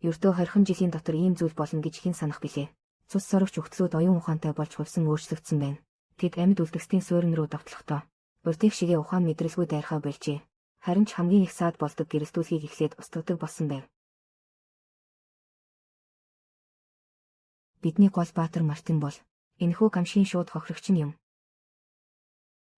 Ердөө 20 жилийн дотор ийм зүйл болно гэж хэн санах билээ. Цус сорогч өгтлүүд оюун ухаантай болж хувьсан өөрчлөгдсөн байна. Тэд амьд үлдгэсдийн суурин руу давтлахдаа урдих шигээ ухаан мэдрэлгүй дайрхаа болжээ. Харин ч хамгийн их саад болдог гэрэлтүүлгийг эхлээд устгадаг болсон байв. Бидний гол баатар Мартин бол энэхүү гамшигын шууд хохирогч нь юм.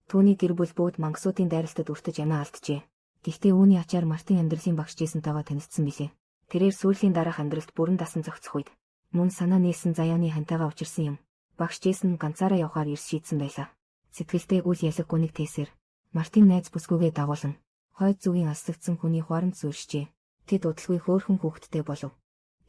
Түүний гэр бүл бүгд мангасуудын дайралтад өртөж амиа алджээ. Гэхдээ үүний ачаар Мартин амьдралын багш Джейсонтойгоо танилцсан билээ. Тэрээр сүүлийн дараах амьдралд бүрэн дасан зохицох үед мөн санаа нийлсэн заяаны хантайгаа учирсан юм. Багш Джейсон ганцаараа явахаар ирс шийдсэн байлаа. Сэтгэлдээ үл ялахгүй нэг тээсэр Мартин найз бүсгүйгээ дагуулan хойд зүгийн алслагдсан хүний хуаранд суурьшжээ. Тэд удалгүй хөөхөн хүүхэдтэй болов.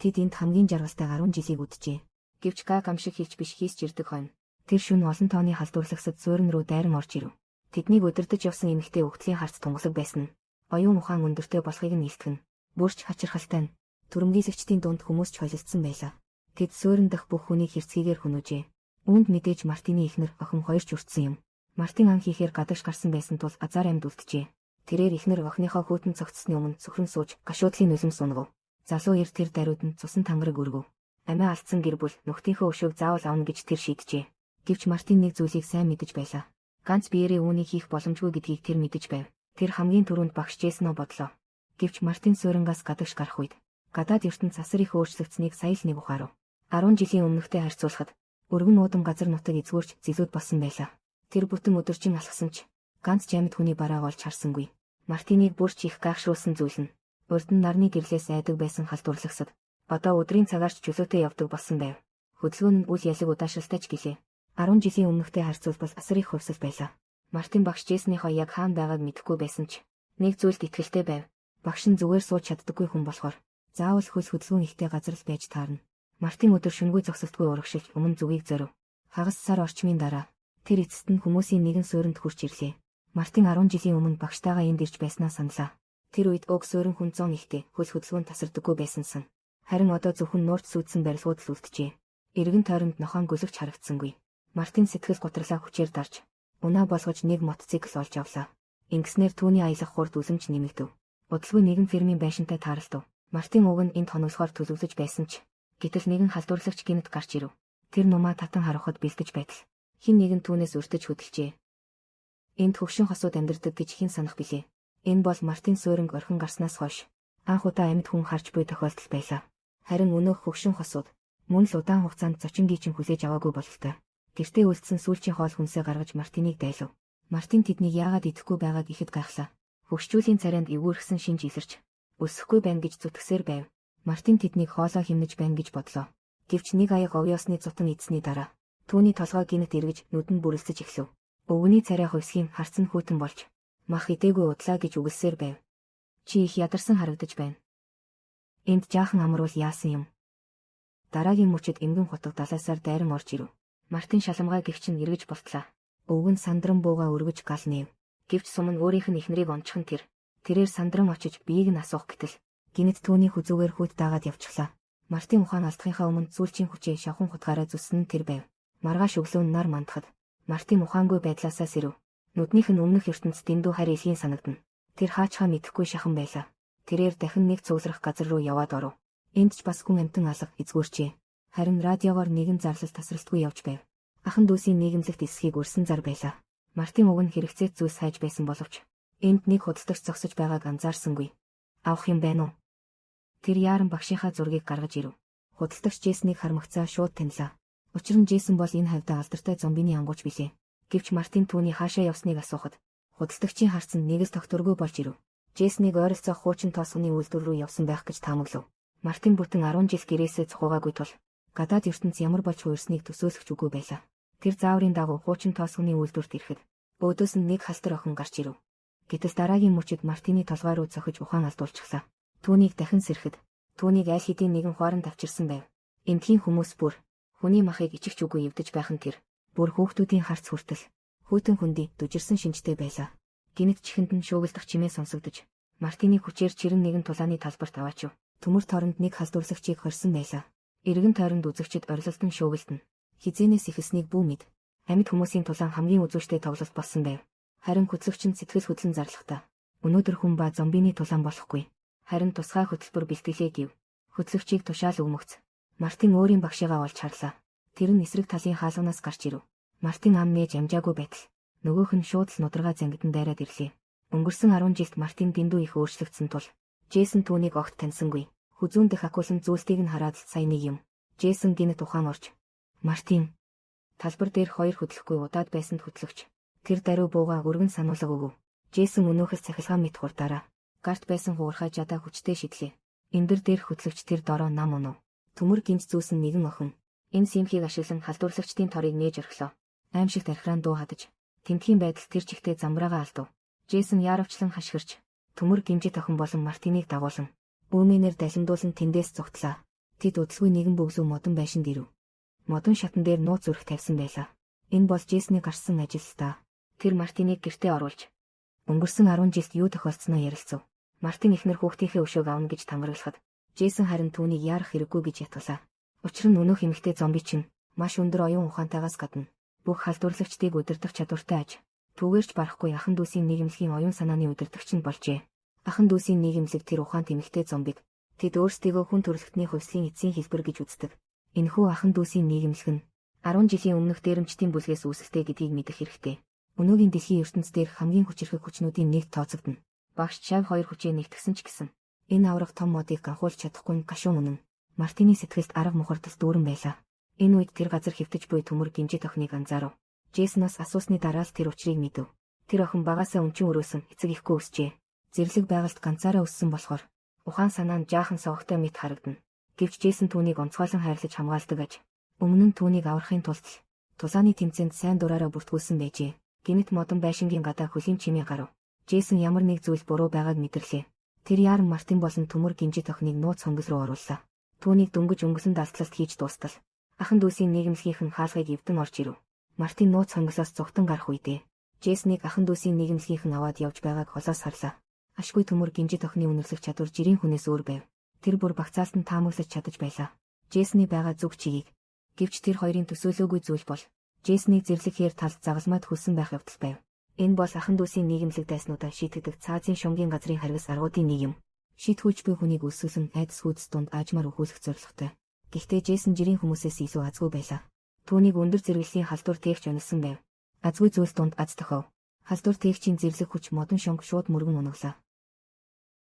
Тэд энд хамгийн жаргалтай 10 жилийг үджээ. Гэвч гамшиг хийч биш хийсч ирдэг хойно. Тэр шөнө олон тооны халдварлагсад суурин руу дайран орж ирэв. Тэднийг өдөрдөж явсан эмэгтэй өгтлийн харц тунгалаг байсан нь оюун ухаан өндөртэй болохыг нь илтгэн. Бүрч хачирхалтай нь түрэмгийлэгчдийн дунд хүмүүс ч холилдсон байлаа. Тэд суурин дах бүх хүнийг хэрцгийгээр хөнөөжээ. Үүнд мэдээж Мартины эхнэр охин хоёр ч өртсөн юм. Мартин ан хийхээр гадагш гарсан байсан тул азар амьд үлджээ. Тэрээр эхнэр охиныхоо хүүтэн цогцсны өмнө цөхрөн сууж гашуудлын нулимс сунгав. Залуу ир тэр даруйд нь цусан тангараг өргөв. Амиа алдсан гэр бүл нөхдийнхөө өшөөг заавал авна гэж тэр шийджээ. Гэвч Мартин нэг зүйлийг сайн мэдэж байлаа. Ганц биеэрээ үүнийг хийх боломжгүй гэдгийг тэр мэдэж байв. Тэр хамгийн түрүүнд багш Джейсоноо бодлоо. Гэвч Мартин суурангаас гадагш гарах үед гадаад ертөнд засар их өөрчлөгдсөнийг сая л нэг ухаарав. 10 жилийн өмнөхтэй харьцуулахад өргөн уудам газар нутаг эзгүүрч зилүүд болсон байлаа. Тэр бүтэн өдөржин алхсан ч ганц жамд хүний барааг олж харсангүй. Мартиныг бүрч их гайхшруулсан зүйл нь урд нь нарны гэрлээс айдаг байсан халдварлагсад одоо өдрийн цагаарч чөлөөтэй явдаг болсон байв. Хөдөлгөөн нь үл ялэг удаашралтай ч гэлээ. 10 жилийн өмнөхтэй харьцуулбал асар их хувьсал байлаа. Мартин багш Джейсоныхоо яг хаана байгааг мэдэхгүй байсан ч нэг зүйлд итгэлтэй байв. Багш нь зүгээр сууж чаддаггүй хүн болохоор заавал хөл хөдөлгөөн ихтэй газар л байж таарна. Мартин өдөр шөнөгүй зогсолтгүй урагшилж өмнө зүгийг зорив. Хагас сар орчмын дараа тэр эцэст нь хүмүүсийн нэгэн суурьнд хурж ирлээ. Мартин 10 жилийн өмнө багштайгаа энд ирж байснаа саналаа. Тэр үед уг суурин хүн 100 ихтэй хөл хөдөлгөөнд тасардаггүй байсансан. Харин одоо зөвхөн нуурч сүйдсэн барилгууд л үлджээ. Эргэн тойронд нохоон гөлөгч харагдсангүй. Мартин сэтгэл готрлаа хүчээр дарж унаа болгож нэг мотоцикл олж авлаа. Ингэснээр түүний аялах хурд үлэмж нэмэгдэв. Удалгүй нэгэн фирмийн байшинтай тааралдав. Мартин уг нь энд хоногсохоор төлөвлөж байсан ч гэтэл нэгэн халдварлагч гинт гарч ирэв. Тэр нумаа татан харахад бэлдэж байтал хин нэгэн түүнээс өртөж хөдөлжээ. Энд хөвшин хосууд амьдардаг гэж хэн санах билээ. Энэ бол Мартин сууринг орхин гарснаас хойш анх удаа амьд хүн харж буй тохиолдол байлаа. Харин өнөөх хөвшин хосууд мөн л удаан хугацаанд зочингийн чинь хүлээж аваагүй бололтой. Гэртээ үлдсэн сүүлчийн хоол хүнсээ гаргаж Мартиныг дайлав. Мартин тэднийг яагаад идэхгүй байгааг ихэд гайхлаа. Хөгшчүүлийн царайнд эвгүүрхсэн шинж илэрч өсөхгүй байна гэж зүтгэсээр байв. Мартин тэднийг хоолоо хэмнэж байна гэж бодлоо. Гэвч нэг аяг овёосны зутан эдсний дараа түүний толгой гинт эргэж нүдэн бүрэлсэж эхлэв. Өвгөний царай хувьсгийн харцан хүүтэн болж мах идээгүй удлаа гэж үгэлсээр байв. Чи их ядарсан харагдаж байна. Энд жаахан амруул яасан юм. Дараагийн мөчөд эмгэн хутга далайсаар дайран орж ирэв. Мартин шаламгай гихч нь эргэж болтлаа. Өвгөн сандран бууга өргөж гал нээв. Гэвч сум нь өөрийнх нь эхнэрийг онцхон тэрээр сандран очиж биеийг нь асуух гэтэл гинэт түүний хүзүүгээр хүйт даагаад явчихлаа. Мартин ухаан алдахынхаа өмнө сүүлчийн хүчээ шавхан хутгаараа зүссэн нь тэр байв. Маргааш өглөө нар мандахад Мартин ухаангүй байдлаасаа сэрв. Нүднийх нь өмнөх ертөнцид дэндүү харь илгийн санагдана. Тэр хаачхаа мэдэхгүй шахан байлаа. Тэрээр дахин нэг цугларах газар руу яваад оров. Энд ч бас хүн амтан алга эзгүүрчээ. Харин радиогоор нэгэн зарлал тасралтгүй явж байв. Ахан дүүсийн нийгэмлэгт эсхийг өрсөн зар байлаа. Мартин уг нь хэрэгцээт зүйлс хайж байсан боловч энд нэг худалдагч зогсож байгааг анзаарсангүй. Авах юм байна уу? Тэр яаран багшийнхаа зургийг гаргаж ирэв. Худалдагч Джейсоныг хармагцаа шууд танилаа. Учир нь Джейсон бол энэ хавьда алдартай зомбины ангууч билээ. Гэвч Мартин түүний хаашаа явсныг асуухад худалдагчийн харц нь нэгс тогтворгүй болж ирэв. Джейсоныг ойролцоох хуучин тоосгоны үйлдвэр рүү явсан байх гэж таамаглав. Мартин бүтэн 10 жил гэрээсээ цухуугаагүй тул гадаад ертөнц ямар болж хуурсныг төсөөлөх үгүй байлаа. Тэр зааврын дагуу хуучин тоосгоны үйлдвэрт ирэхэд өөдөөс нь нэг халтар охин гарч ирэв. Гэтэл дараагийн мөчид Мартины толгой руу цохиж ухаан алдуулчихлаа. Түүнийг дахин сэрхэд түүнийг аль хэдийн нэгэн хуаранд авчирсан байв. Эмтгийн хүмүүс бүр хүний махыг ичихч үгүй эвдэж байх нь тэр бүр хүүхдүүдийн харц хүртэл хүйтэн хөндөй дүжирсэн шинжтэй байлаа. Гинэт чихэнд нь шуугилдах чимээ сонсогдож Мартины хүчээр чирэн нэгэн тулааны талбарт аваачив. Төмөр торонд нэг халдварлагчийг хорьсон байлаа. Эргэн тойронд үзэгчид орилолтон шуугилдана. Хизээнээс ихэлснийг бүү мэд. Амьд хүмүүсийн тулаан хамгийн үзүүштэй тоглолт болсон байв. Харин хөтлөгч нь сэтгэл хөдлөн зарлахтаа өнөөдөр хүн ба зомбины тулаан болохгүй. Харин тусгай хөтөлбөр бэлтгэлээ гэв. Хөтлөгчийг тушаал өгмөгц. Мартин өөрийн багшигаа олж харлаа. Тэр нь эсрэг талын хаалганаас гарч ирэв. Мартин ам нээж амжаагүй байтал нөгөөх нь шууд л нударгаа зангидан дайраад ирлээ. Өнгөрсөн 10 жилд Мартин дэндүү их өөрчлөгдсөн тул Джейсон түүнийг огт таньсангүй. Хүзүүн дэх акулын зүйлсийг нь хараад сайн нэг юм. Джейсон гинэт ухаан орж. Мартин. Талбар дээр хоёр хөдлөхгүй удаад байсанд хөтлөгч. Тэр даруй бууга өргөн сануулга өгөв. Джейсон өнөөхөөс цахилгаан мэт хурдаараа. Гарт байсан хуурхай жадаа хүчтэй шидлээ. Эндэр дээр хөтлөгч тэр дороо нам унав. Төмөр гинц зүүсэн нэгэн охин. Энэ симхийг ашиглан халдварлагчдын торыг нээж орхилоо. Аимшигт архиран дуу хадаж. Тэмдгийн байдал тэр чихтэй замбраагаа алдав. Джейсон яарвчлан хашгирч. Төмөр гимжит охин болон Мартиныг дагуулсан. Үүнээр далимдуулан тэндээс зугтлаа. Тэд удалгүй нэгэн бөгзөө модон байшинд ирэв. Модон шатан дээр нууц зүрх тавьсан байлаа. Энэ бол Джейсны гарсан ажил та. Тэр Мартиныг гэртээ оруулж. Өнгөрсөн 10 жилд юу тохиолдсноо ярилцав. Мартин ихнэр хүүхдийнхээ өшөөг авна гэж тамгаглахад Джейсон харин түүнийг яарах хэрэггүй гэж ятгалаа. Учир нь өнөөх эмэгтэй зомби чинь маш өндөр оюун ухаантайгаас гадна бүх халдварлагчдыг удирдах чадвартай аж. Түүгээрч барахгүй ахан дүүсийн нийгэмлэгийн оюун санааны удирдагч нь болжээ. Ахан дүүсийн нийгэмлэг тэр ухаант эмэгтэй зомбиг тэд өөрсдийгөө хүн төрөлхтний хувьслийн эцсийн хэлбэр гэж үздэг. Энэхүү ахан дүүсийн нийгэмлэг нь 10 жилийн өмнөх дээрэмчдийн бүлгээс үүсэлтэй гэдгийг мэдэх хэрэгтэй. Өнөөгийн дэлхийн ертөнцийн дээрх хамгийн хүчирхэг хүчнүүдийн нэгт тооцогдно. Багш Шав 2 хүчээ нэгтгсэн ч гэсэн энэ авраг том модыг ганхуулж чадахгүй гашуун үнэн. Мартины сэтгэлд арга мухардас дүүрэн байлаа. Энэ үед тэр газар хэвтэж буй төмөр гинжит охиныг анзаарав. Джейсоноос асуусны дараа л тэр учрыг мэдэв. Тэр охин багаасаа өнчин өрөөсөн эцэг ихгүй өсчээ. Зэрлэг байгальд ганцаараа өссөн болохоор ухаан санаа нь жаахан согогтой мэт харагдана. Гэвч Джейсон түүнийг онцгойлон хайрлаж хамгаалдаг аж. Өмнө нь түүнийг аврахын тулд тусааны тэмцээнд сайн дураараа бүртгүүлсэн байжээ. Гинэт модон байшингийн гадаа хөлийн чимээ гарав. Джейсон ямар нэг зүйл буруу байгааг мэдэрлээ. Тэр яаран Мартин болон төмөр гинжит охиныг нууц хонгил руу орууллаа. Түүнийг дөнгөж өнгөсөн далтлалт хийж дуустал. Ахан дүүсийн нийгэмлэгийнх нь хаалгыг эвдэн орж ирэв. Мартин нууц хонгилоос зүгтэн гарах үедээ Джейсныг ахан дүүсийн нийгэмлэгийнх нь аваад явж байгааг холоос харлаа. Ашгүй төмөр гинжит охины үнэрлэх чадвар жирийн хүнээс өөр байв. Тэр бүр багцаалтан таамаглаж чадаж байлаа. Джейсны байгаа зүг чигийг. Гэвч тэр хоёрын төсөөлөөгүй зүйл бол Джейсныг зэрлэхээр талд загалмайд хүлсэн байх явдал байв. Энэ бол ахан дүүсийн нийгэмлэг дайснуудаа шийтгэдэг цаазын шумгийн газрын харгас аргуудын нэг юм. Шийтгэж буй хүнийг өсгөлн айдас хүйдэс дунд аажмаар өхүүлэх зорилготой. Гэхдээ Джейсон жирийн хүмүүсээс илүү азгүй байлаа. Түүнийг өндөр зэрэглэлийн халдвар тээгч онилсан байв. Азгүй зүйлс дунд аз тохиов. Халдвар тээгчийн зэрлэг хүч модон шонг шууд мөргөн унаглаа.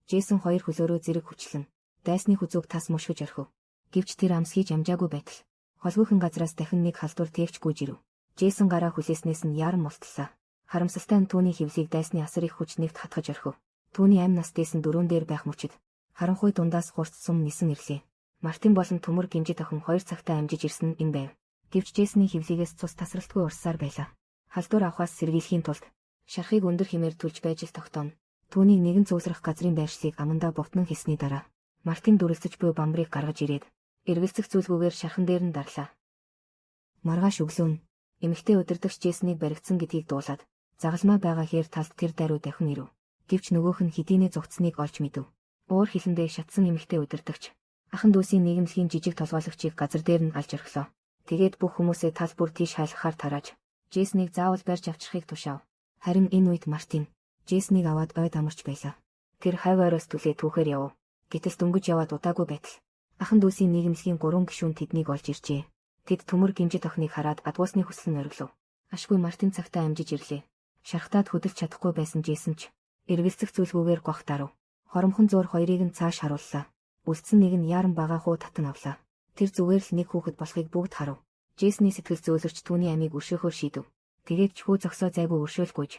Джейсон хоёр хөлөөрөө зэрэг хүчлэн дайсны хүзүүг тас мушгиж орхив. Гэвч тэр амс хийж амжаагүй байтал холгүйхэн газраас дахин нэг халдвар тээгч гүйж ирэв. Джейсон гараа хүлээснээс нь яран мултлаа. Харамсалтай нь түүний хөвлийг дайсны асар их хүч нэгт хатгаж орхив. Түүний амь нас дээсэн дөрөөн дээр байх мөчид харанхуй дундаас хурц сум нисэн ирлээ. Мартин болон төмөр гинжит охин 2 цагтаа амжиж ирсэн нь энэ байв. Гэвч Джейсны хөвлийгээс цус тасралтгүй урсаар байлаа. Халдвар авахаас сэргийлэхийн тулд шархыг өндөр хэмээр түлж байж л тогтооно. Түүний нэгэн цугсрах газрын байршлыг амандаа бовтнон хийсний дараа Мартин дүрлцэж буй бамбарыг гаргаж ирээд эргэлзэх зүйлгүйгээр шархан дээр нь дарлаа. Маргааш өглөө нь эмэгтэй удирдагч Джейсныг баригдсан гэдгийг дуулаад загалмай байгаа хээр талд тэр даруй дахин ирэв. Гэвч нөгөөх нь хэдийнэ зугтсныг олж мэдэв. Уур хилэндээ шатсан эмэгтэй удирдагч ахан дүүсийн нийгэмлэгийн жижиг толгойлогчийг газар дээр нь алж орхилоо. Тэгээд бүх хүмүүсээ тал бүр тийш хайлахаар тарааж Джейсныг заавал барьж авчрахыг тушаав. Харин энэ үед Мартин Джейсныг аваад ойд амарч байлаа. Тэр хавь ойроос түлээ түүхээр явв. Гэтэл дөнгөж яваад удаагүй байтал ахан дүүсийн нийгэмлэгийн 3 гишүүн тэднийг олж иржээ. Тэд төмөр гимжит охиныг хараад адуусны хүсэл нь ориглов. Ашгүй Мартин цагтаа амжиж ирлээ. Шархтаад хөдөлж чадахгүй байсан Джейсон ч эргэлзэх зүйлгүйгээр гох дарав. Хоромхон зуур хоёрыг нь цааш харууллаа. Үлдсэн нэг нь яаран бага хуу татан авлаа. Тэр зүгээр л нэг хүүхэд болохыг бүгд харав. Джейсны сэтгэл зөөлөрч түүний амийг өршөөхөөр шийдэв. Тэгээд ч хүү зогсоо зайгүй өршөөлгүйж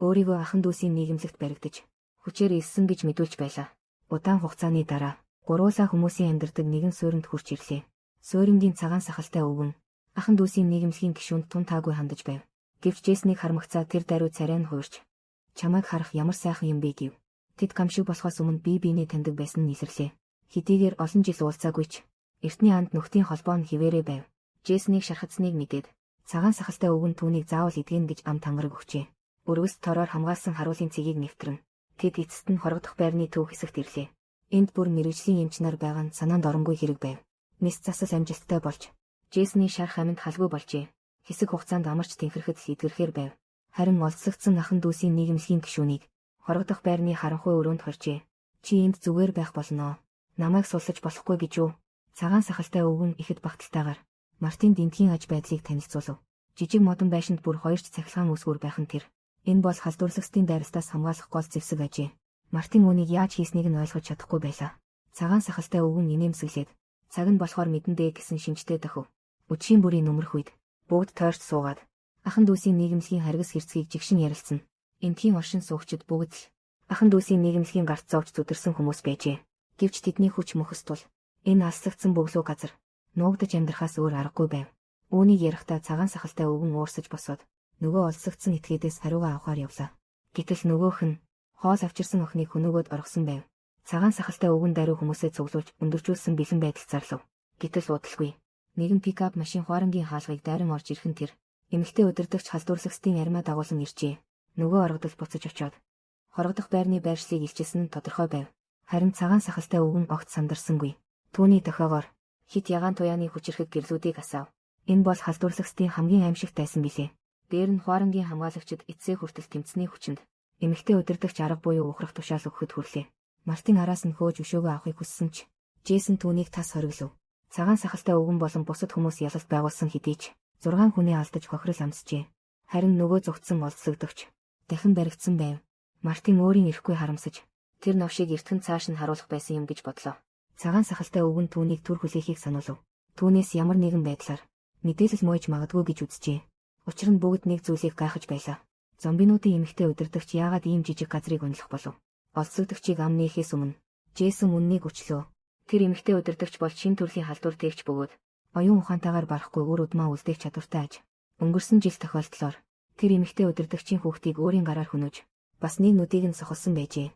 өөрийгөө ахан дүүсийн нийгэмлэгт баригдаж хүчээр илсэн гэж мэдүүлж байлаа. Удаан хугацааны дараа гуруула хүмүүсийн амьдардаг нэгэн суурьнд хурж ирлээ. Суурингийн цагаан сахалтай өвгөн ахан дүүсийн нийгэмлэгийн гишүүнд тун таагүй хандаж байв. Гэвч Джейснийг хармагцаа тэр даруй царай нь хуурч чамайг харах ямар сайхан юм бэ гэв. Тэд камшиг болохоос өмнө бие биенээ таньдаг байсан нь илэрлээ. Хэдийгээр олон жил уулзаагүй ч эртний анд нөхдийн холбоо нь хിവэрэ байв. Джейсныг шархацсныг мэдээд цагаан сахалтай өвгөн түүнийг заавал эдгэн гэж ам тангараг өгчээ. Өргөс тороор хамгаалсан харуулын цэгийг нэвтрэн тэд эцэст нь хорогдох байрны төв хэсэгт ирлээ. Энд бүр мэрэгжлийн эмч нар байгаа нь санаанд оронгүй хэрэг байв. Нис засал амжилттай болж Джейсны шарх аминд халгүй болжээ. Хэсэг хугацаанд амарч тэнхрэхэд эдгэрхээр байв. Харин олдсогдсон ахан дүүсийн нийгэмлэгийн гишүүнийг хорогдох байрны харанхуй өрөөнд хоржээ. Чи энд зүгээр байх болно. Намайг сулсаж болохгүй гэж юу? Цагаан сахалтай өвгөн ихэд багталтайгаар Мартин Дэнтгийн аж байдлыг танилцуулав. Жижиг модон байшинд бүр 2 ч цахилгаан үсгүүр байх нь тэр. Энэ бол халдварлагчдын дайралтаас хамгаалах гол зэвсэг ажээ. Мартин үүнийг яаж хийснийг нь ойлгож чадахгүй байлаа. Цагаан сахалтай өвгөн инээмсэглээд цаг нь болохоор мэдэн дээ гэсэн шинжтэй дохив. Өчийн бүрийн нөмрөх үед бүгд тойрч суугаад ахан дүүсийн нийгэмлэгийн харгас хэрцгийг жигшин ярилцсан. Энтхийн оршин суугчид бүгд л ахан дүүсийн нийгэмлэгийн гарт зовж зүдэрсэн хүмүүс байжээ. Гэвч тэдний хүч мөхс тул энэ алсагдсан бөглөө газар нуугдаж амьдрахаас өөр аргагүй байв. Үүнийг ярихдаа цагаан сахалтай өвгөн уурсаж босоод нөгөө олсогдсон этгээдээс хариугаа авахар явлаа. Гэтэл нөгөөх нь хоол авчирсан охиныг хөнөөгөөд оргисон байв. Цагаан сахалтай өвгөн даруй хүмүүсээ цуглуулж өндөржүүлсэн бэлэн байдал зарлав. Гэтэл удалгүй. Нэгэн пикап машин хуарангийн хаалгыг дайран орж ирхэн тэр эмэгтэй удирдагч халдварлагчдын армиа дагуулсан иржээ. Нөгөө оргодол буцаж очоод хоргодох байрны байршлыг илчилсэн нь тодорхой байв. Харин цагаан сахалтай өвгөн огт сандарсангүй. Түүний дохиогоор хит ягаан туяаны хүчирхэг гэрлүүдийг асаав. Энэ бол халдварлагчдын хамгийн аимшигт тайсан билээ. Дээр нь хуарангийн хамгаалагчид эцсээ хүртэл тэмцсэний хүчинд эмэгтэй удирдагч арга буюу ухрах тушаал өгөхөд хүрлээ. Мартин араас нь хөөж өшөөгөө авахыг хүссэн ч Джейсон түүнийг тас хориглов. Цагаан сахалтай өвгөн болон бусад хүмүүс ялалт байгуулсан хэдий ч 6 хүнээ алдаж хохирол амсжээ. Харин нөгөө зүгтсэн олдсогдогч дахин баригдсан байв. Мартин өөрийн ирэхгүй харамсаж тэр новшийг эртхэн цааш нь харуулах байсан юм гэж бодлоо. Цагаан сахалтай өвгөн түүнийг түр хүлээхийг сануулв. Түүнээс ямар нэгэн байдлаар мэдээлэл мууж магадгүй гэж үзжээ. Учир нь бүгд нэг зүйлийг гайхаж байлаа. Зомбинуудын эмэгтэй удирдагч яагаад ийм жижиг газрыг унлах болов? Олдсогдогчийг ам нээхээс өмнө Джейсон үннийг өчлөө. Тэр эмэгтэй удирдагч бол шин төрлийн халдвар тээгч бөгөөд оюун ухаантайгаар барахгүй өөр удмаа үлдээх чадвартай аж. Өнгөрсөн жил тохиолдлоор тэр эмэгтэй удирдагчийн хүүхдийг өөрийн гараар хөнөөж бас нэг нүдийг нь сохолсон байжээ.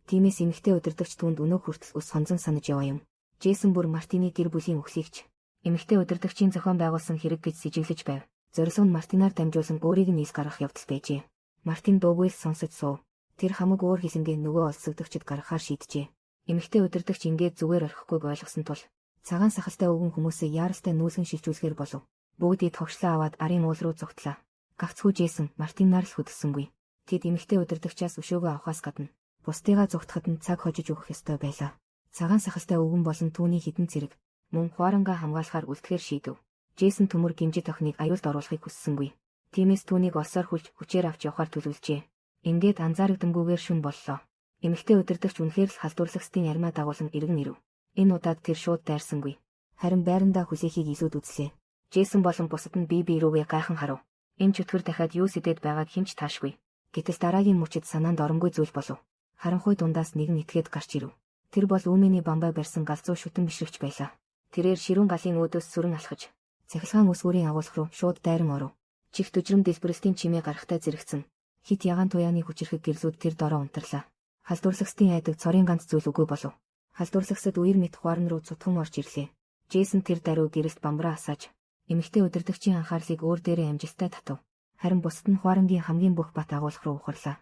Тиймээс эмэгтэй удирдагч түүнд өнөө хүртэл ус сонзон санаж яваа юм. Джейсон бүр Мартины гэр бүлийн өхлийгч эмэгтэй удирдагчийн зохион байгуулсан хэрэг гэж сэжиглэж байв. Зорилго нь Мартинаар дамжуулан өөрийг нь нийс гаргах явдал байжээ. Мартин дуугүй л сонсож суув. Тэр хамаг өөр хийсэнгээ нөгөө олдсогдогчд гаргахаар шийджээ. Эмэгтэй удирдагч ингээд зүгээр орхихгүйг ойлгосон тул цагаан сахалтай өвгөн хүмүүсээ яаралтай нүүлгэн шилжүүлэхээр болов. Бүгдийг товчлоо аваад арын уул руу зугтлаа. Гагцхүү Джейсон Мартинаар л хөдөлсөнгүй. Тэд эмэгтэй удирдагчаас өшөөгөө авахаас гадна бусдыгаа зугтахад нь цаг хожиж өгөх ёстой байлаа. Цагаан сахалтай өвгөн болон түүний хідэн зэрэг мөн хуарангаа хамгаалахаар үлдэхээр шийдэв. Джейсон төмөр гимжит охиныг аюулд оруулахыг хүссэнгүй. Тиймээс түүнийг олсоор хүлж хүчээр авч явахаар төлөвлөжээ. Ингээд анзаарагдамгүйгээр шүн боллоо. Эмэгтэй удирдагч үнэхээр л халдварлагчдын армиа дагуулan иргэн ирэв. Энэ удаад тэр шууд дайрсангүй. Харин байрандаа хүлээхийг илүүд үзлээ. Джейсон болон бусад нь бие рүүгээ гайхан харав. Энэ чөтгөр дахиад юу сэдэд байгааг хинч таашгүй. Гэтэл дараагийн мөчид санаанд оромгүй зүйл болов. Харанхуй дундаас нэгэн итгээд гарч ирэв. Тэр бол Үүмэний бамбай барьсан галзуу шүтэн бишрэгч байлаа. Тэрээр ширүүн галын өөдөөс сүрэн алхаж цахилгаан үсгүүрийн агуулх руу шууд дайран оров. Чих төжрөм дэлбэрэлтийн чимээ гарахтай зэрэгцэн. Хит ягаан туяаны хүчирхэг гэрлүүд тэр дороо унтарлаа. Халдварлагчдын айдаг цорын ганц зүйл үгүй болов. Халдварлагчдад үер мэт хуарн руу цутган орж ирлээ. Джейсон тэр даруй гэрэлт бамбраа асааж эмэгтэй удирдагчийн анхаарлыг өөр дээрээ амжилттай татав. Харин бусад нь хуарангийн хамгийн бүх бат агуулх руу ухарлаа.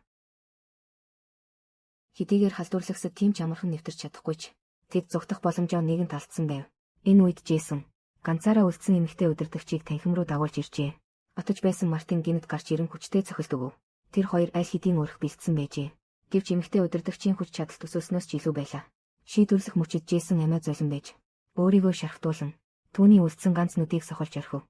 Хэдийгээр халдварлагчдад тийм ч амархан нэвтэрч чадахгүй ч тэд зүгтах боломжоо нэгэн талцсан байв. Энэ үед Джейсон ганцаараа үлдсэн эмэгтэй удирдагчийг танхим руу дагуулж иржээ. Отож байсан Мартин гинэд гарч ирэн хүчтэй цохилт өгөв. Тэр хоёр аль хэдийн өрх бэлдсэн байжээ. Гэвч эмэгтэй удирдагчийн хүч чадал төсөөснөөс ч илүү байлаа. Шийдвэрлэх мөчид Джейсон амиа золон байж өөрийгөө шархтуулан түүний үлдсэн ганц нүдийг сохолж орхив.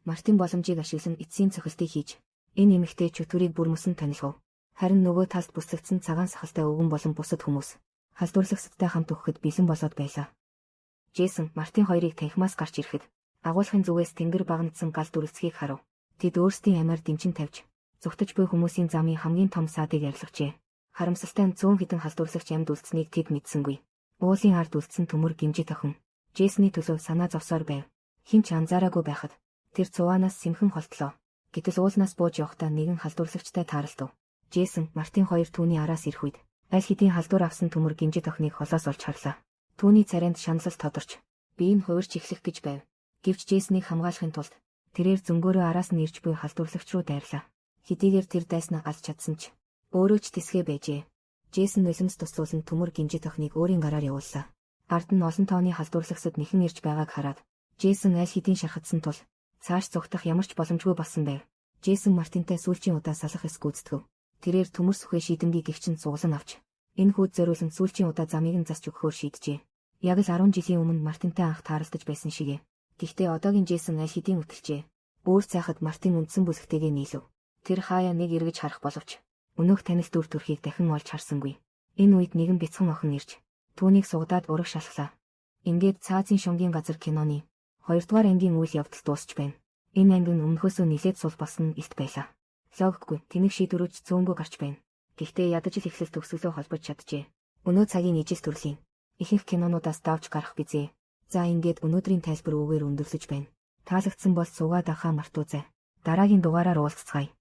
Мартин боломжийг ашиглан эцсийн цохилтыг хийж энэ эмэгтэй чөтгөрийг бүрмөсөн танилцав. Харин нөгөө талд бүсгэгдсэн цагаан сахалтай өвгөн болон бусад хүмүүс халдварлагчдтай хамт өгөхөд бэлэн болоод байлаа. Джейсон Мартин хоёрыг танхимаас гарч ирэхэд агуулгын зүгээс тэнгэр багнадсан гал дүрэлцгийг харав. Тэд өөрсдийн амиар дэмчин тавьж зүгтэж буй хүмүүсийн замын хамгийн том саадыг арилгажээ. Харамсалтай нь 100 хэдэн халдварлагч амьд үлдсэнийг тэд мэдсэнгүй. Уулын ард үлдсэн төмөр гимжит охин Джейсоны төлөө санаа зовсоор байв. Хэн ч анзаараагүй байхад тэр цуваанаас сэмхэн холтлоо. Гэтэл уулнаас бууж явахдаа нэгэн халдварлагчтай тааралдав. Джейсон Мартин хоёр түүний араас ирэх үед аль хэдийн халдвар авсан төмөр гимжит охиныг холоос олж харлаа. Түүний царайнд шаналл тодорч бие нь хувирч эхлэх гэж байв. Гэвч Джейсоныг хамгаалахын тулд тэрээр зөнгөөрөө араас нь ирж буй халдварлагч руу дайрлаа. Хэдийгээр тэр дайснаа алж чадсан ч өөрөө ч тэсгэ байжээ. Джейсон нулимс туслуулан төмөр гимжит охиныг өөрийн гараар явууллаа. Ард нь олон тооны халдварлагчид нэхэн ирж байгааг хараад Джейсон аль хэдийн шархадсан тул цааш зүгтах ямар ч боломжгүй болсон байв. Джейсон Мартинтай сүүлчийн удаа салах эс гүйцэтгэв. Тэрээр төмөр сүхэ шийдэмгий гихчин суглан авч энэ хүүд зориулсан сүүлчийн удаа замыг нь засч өгөхөөр шийджээ. Яг л 10 жилийн өмнө Мартинтай анх тааралдаж байсан шигэ. Гэхдээ одоогийн Джейсон аль хэдийн үтэлжээ. Өөр цайхад Мартин үндсэн бүсэгтэйгээ нийлв. Тэр хаяа нэг эргэж харах боловч өнөөх танилт дүр төрхийг дахин олж харсангүй. Энэ үед нэгэн бяцхан охин ирж түүнийг сугадаад ураг шалглаа. Ингээд цаазын шунгийн газар киноны 2 дугаар ангийн үйл явдал дуусч байна. Энэ анги нь өмнөхөөсөө нилээд сул болсон илт байлаа. Логикгүй, тэнэг шийдвэрүүж цөөнгөө гарч байна. Гэхдээ ядаж л эхлэл төгсгөлөө холбож чаджээ. Өнөө цагийн ижил төрлийн ихэнх кинонуудаас давж гарах бизээ. За ингээд өнөөдрийн тайлбар үгээр өндөрлөж байна. Таалагдсан бол суугаад ахаа мартуузай. Дараагийн дугаараар уулзцгаая.